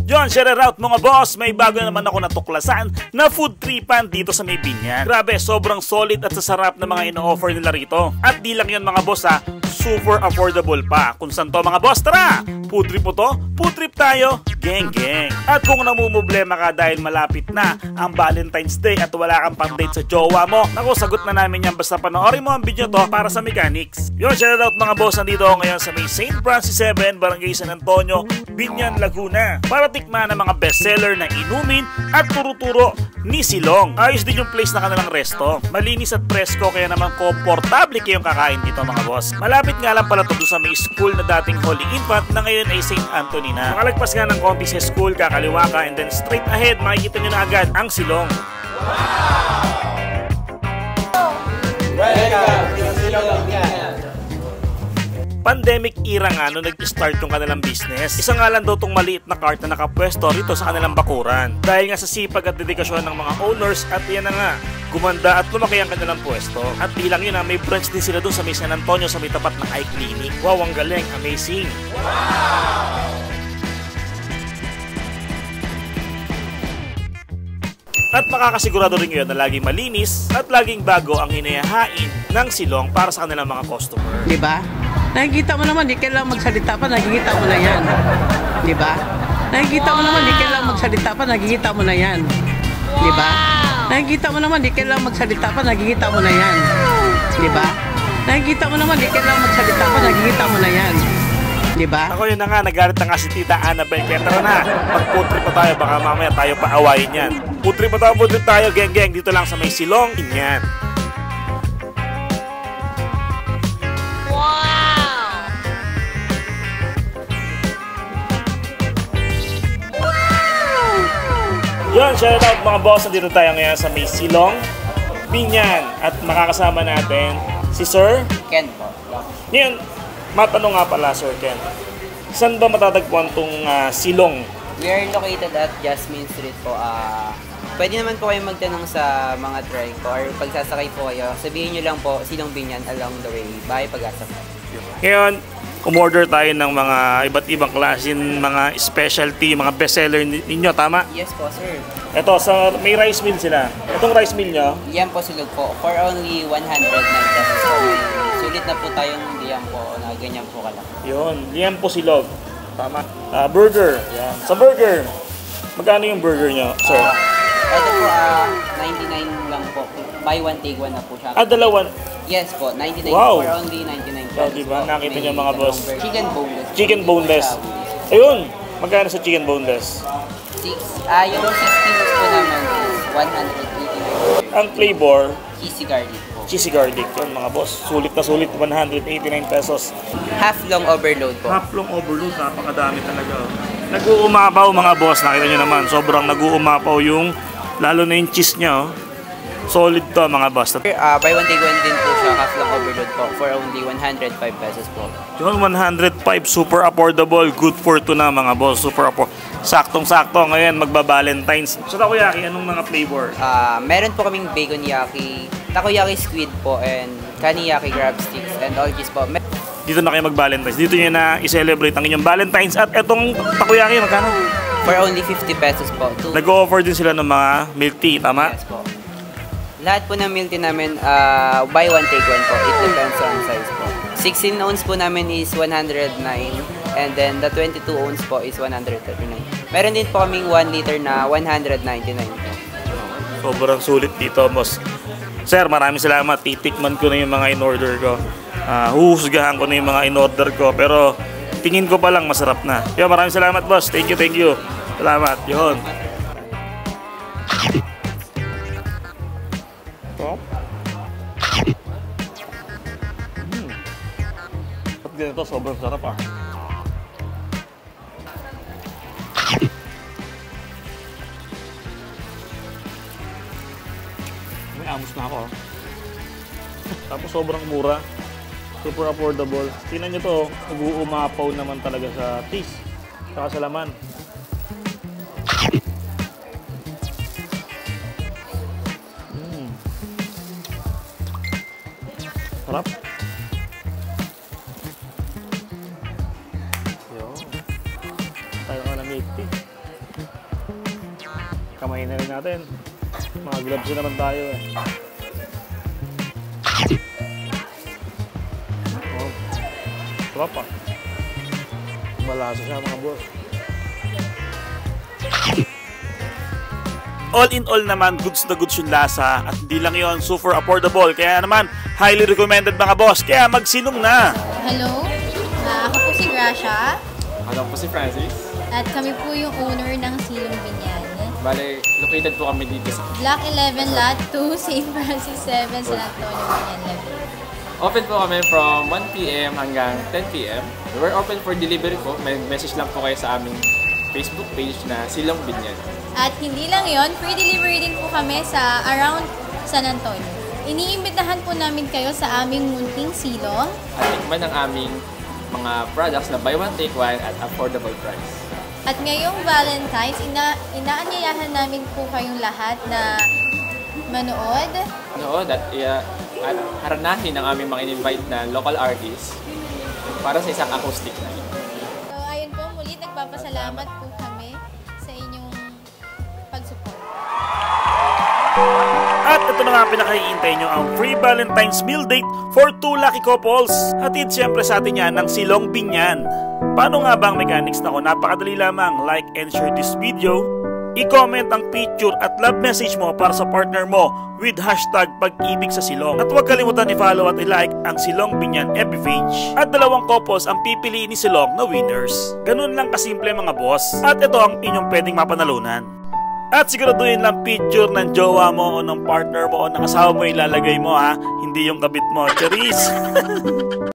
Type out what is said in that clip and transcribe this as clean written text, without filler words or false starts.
Yon, share out mga boss, may bago naman ako natuklasan na food tripan dito sa may Binyan. Grabe, sobrang solid at sasarap na mga ino-offer nila rito. At di lang yun mga boss ha, super affordable pa. Kung saan to mga boss, tara! Food trip po to? Food trip tayo? Geng geng. At kung namumblema ka dahil malapit na ang Valentine's Day at wala kang pang-date sa jowa mo, naku, sagot na namin yan basta panoorin mo ang video to para sa mechanics. Yon, share out mga boss, nandito ako ngayon sa may St. Francis 7, Barangay San Antonio, Binyan, Laguna. Para tikman ang mga bestseller na inumin at turo-turo ni Silong. Ayos din yung place na kanilang resto. Malinis at presko kaya naman komportable kayong kakain dito mga boss. Malapit nga lang pala to sa may school na dating Holy Infant na ngayon ay St. Anthony na. Makalagpas nga ng konti sa school, kakaliwa ka and then straight ahead makikita nyo na agad ang Silong. Welcome to Silong. Pandemic era nga nung nag-start yung kanilang business. Isa nga lang daw tong maliit na cart na nakapwesto rito sa kanilang bakuran. Dahil nga sa sipag at dedikasyon ng mga owners at yan na nga, gumanda at lumaki ang kanilang pwesto. At bilang yun may branch din sila doon sa may San Antonio sa may tapat ng eye clinic. Wow, ang galing, amazing! Wow! At makakasigurado rin ngayon na laging malinis at laging bago ang hinahain ng Silong para sa kanilang mga customer. Diba? Nakikita mo naman, di kailangan magsalita pa, nakikita mo na yan. Diba? Nakikita mo naman, di kailangan magsalita pa, nakikita mo na yan. Diba? Nakikita mo naman, di kailangan magsalita pa, nakikita mo na yan. Diba? Nakikita mo naman, di kailangan magsalita pa, nakikita mo na yan. Diba? Ako yun na nga, nagalit na nga si Tita Annabelle. Kaya tara na, mag-food trip pa tayo, baka mamaya tayo paawayin yan. Food trip pa tayo, geng geng, dito lang sa may Silong, Binyan. Yun, shout out mga boss, nandito tayo ngayon sa may Silong, Binyan. At makakasama natin si Sir Ken po. Ngayon, matanong nga pala Sir Ken, saan ba matatagpuan tong Silong? We are located at Jasmine Street po. Pwede naman po kayo magtanong sa mga trike ko or pagsasakay po kayo, sabihin nyo lang po Silong Binyan along the way. Bahay Pag-asa po. Ngayon, umorder tayo ng mga iba't ibang klase, mga specialty, mga bestseller ninyo, tama? Yes po, sir. Ito, may rice meal sila. Itong rice meal nyo? Yan po silog po. For only 109 pesos po. Sulit na po tayong diyan po na ganyan po kalaki. Yun, liyan po silog. Tama. Burger. Yan. Sa burger, magkano yung burger nyo, sir? Ito po, 99 lang po. Buy one, take one na po siya. Dalawan. Yes po, 99 Wow. for only 99 pesos. So, diba? Nakita nyo mga boss. Chicken boneless. Chicken boneless. Ayun, magkano sa chicken boneless? Yung 6 kilos po naman is 189. Ang flavor, Cheesy garlic po. cheesy garlic. Yun mga boss, sulit na sulit, 189 pesos. Half long overload po. Haplong overload, napakadami talaga. Nag-uumapaw mga boss, nakita nyo naman, sobrang nag-uumapaw yung, lalo na yung cheese nyo. Solid to mga boss. Buy one take one din po siya, half long overload po for only 105 pesos po. Yun, 105, super affordable, good for two na mga boss, super affordable. Saktong-sakto, ngayon magba-Valentine's. So takoyaki, anong mga flavor? Meron po kaming bacon yaki, takoyaki squid po, and kaniyaki crab sticks, and all cheese po. Dito na kayo mag-Valentine's. Dito nyo na i-celebrate ang inyong Valentine's. At etong takoyaki, magkano? For only 50 pesos po. Nag-o-offer din sila ng mga milk tea, tama? Yes po. Lahat po ng milk tea namin, buy one take one po. It depends on size po. 16 ounce po namin is 109, and then the 22 ounce po is 139. Meron din po kaming 1 liter na 199 po. Sobrang sulit dito, boss. Sir, maraming salamat. Titikman ko na yung mga in-order ko. Huhusgahan ko na yung mga in-order ko. Pero tingin ko pa lang masarap na. Yo, maraming salamat, boss. Thank you, thank you. Salamat. Yun. At ganito, sobrang sarap May amos na ako. Tapos sobrang mura. Super affordable. Tingnan nyo to, nag-uumapaw naman talaga sa taste. Saka sa laman. Sarap. Yo. Tayo ka ng milk tea. Kamay na rin natin. Mga gloves na naman tayo eh. Oh, sarap ah. Malasa siya mga boss. All in all naman, goods na goods yung lasa at hindi lang yon, super affordable. Kaya naman, highly recommended mga boss. Kaya magsilong na! Hello, ako po si Gracia. Ako po si Francis. At kami po yung owner ng Silong Binyan. Bale, located po kami dito sa Block 11, Lot 2, St. Francis 7, San Antonio, Binyan, Laguna. Open po kami from 1 p.m. hanggang 10 p.m. We're open for delivery po. May message lang po kayo sa aming Facebook page na Silong Binyan. At hindi lang yon, free delivery din po kami sa around San Antonio. Iniimbitahan po namin kayo sa aming munting silong. At tikman ang aming mga products na buy one take one at affordable price. At ngayong Valentine's, inaanyayahan namin po kayong lahat na manood. At haranahin ang aming mga in-invite na local artists para sa isang acoustic night. So ayun po, muli nagpapasalamat po kami sa inyong pag-support. At ito na nga pinakahihintay nyo, ang free Valentine's meal date for 2 lucky couples. Hatid siyempre sa atin yan ng Silong Binyan. Paano nga ba ang mechanics na ko? Napakadali lamang. Like and share this video. I-comment ang picture at love message mo para sa partner mo with hashtag pag-ibig sa silong. At huwag kalimutan i-follow at i-like ang Silong Binyan FB page. At 2 couples ang pipiliin ni Silong na winners. Ganun lang kasimple mga boss. At ito ang inyong pwedeng mapanalunan. At siguraduhin lang picture ng jowa mo o ng partner mo o ng asawa mo ilalagay mo ha. Hindi yung kabit mo. Charis!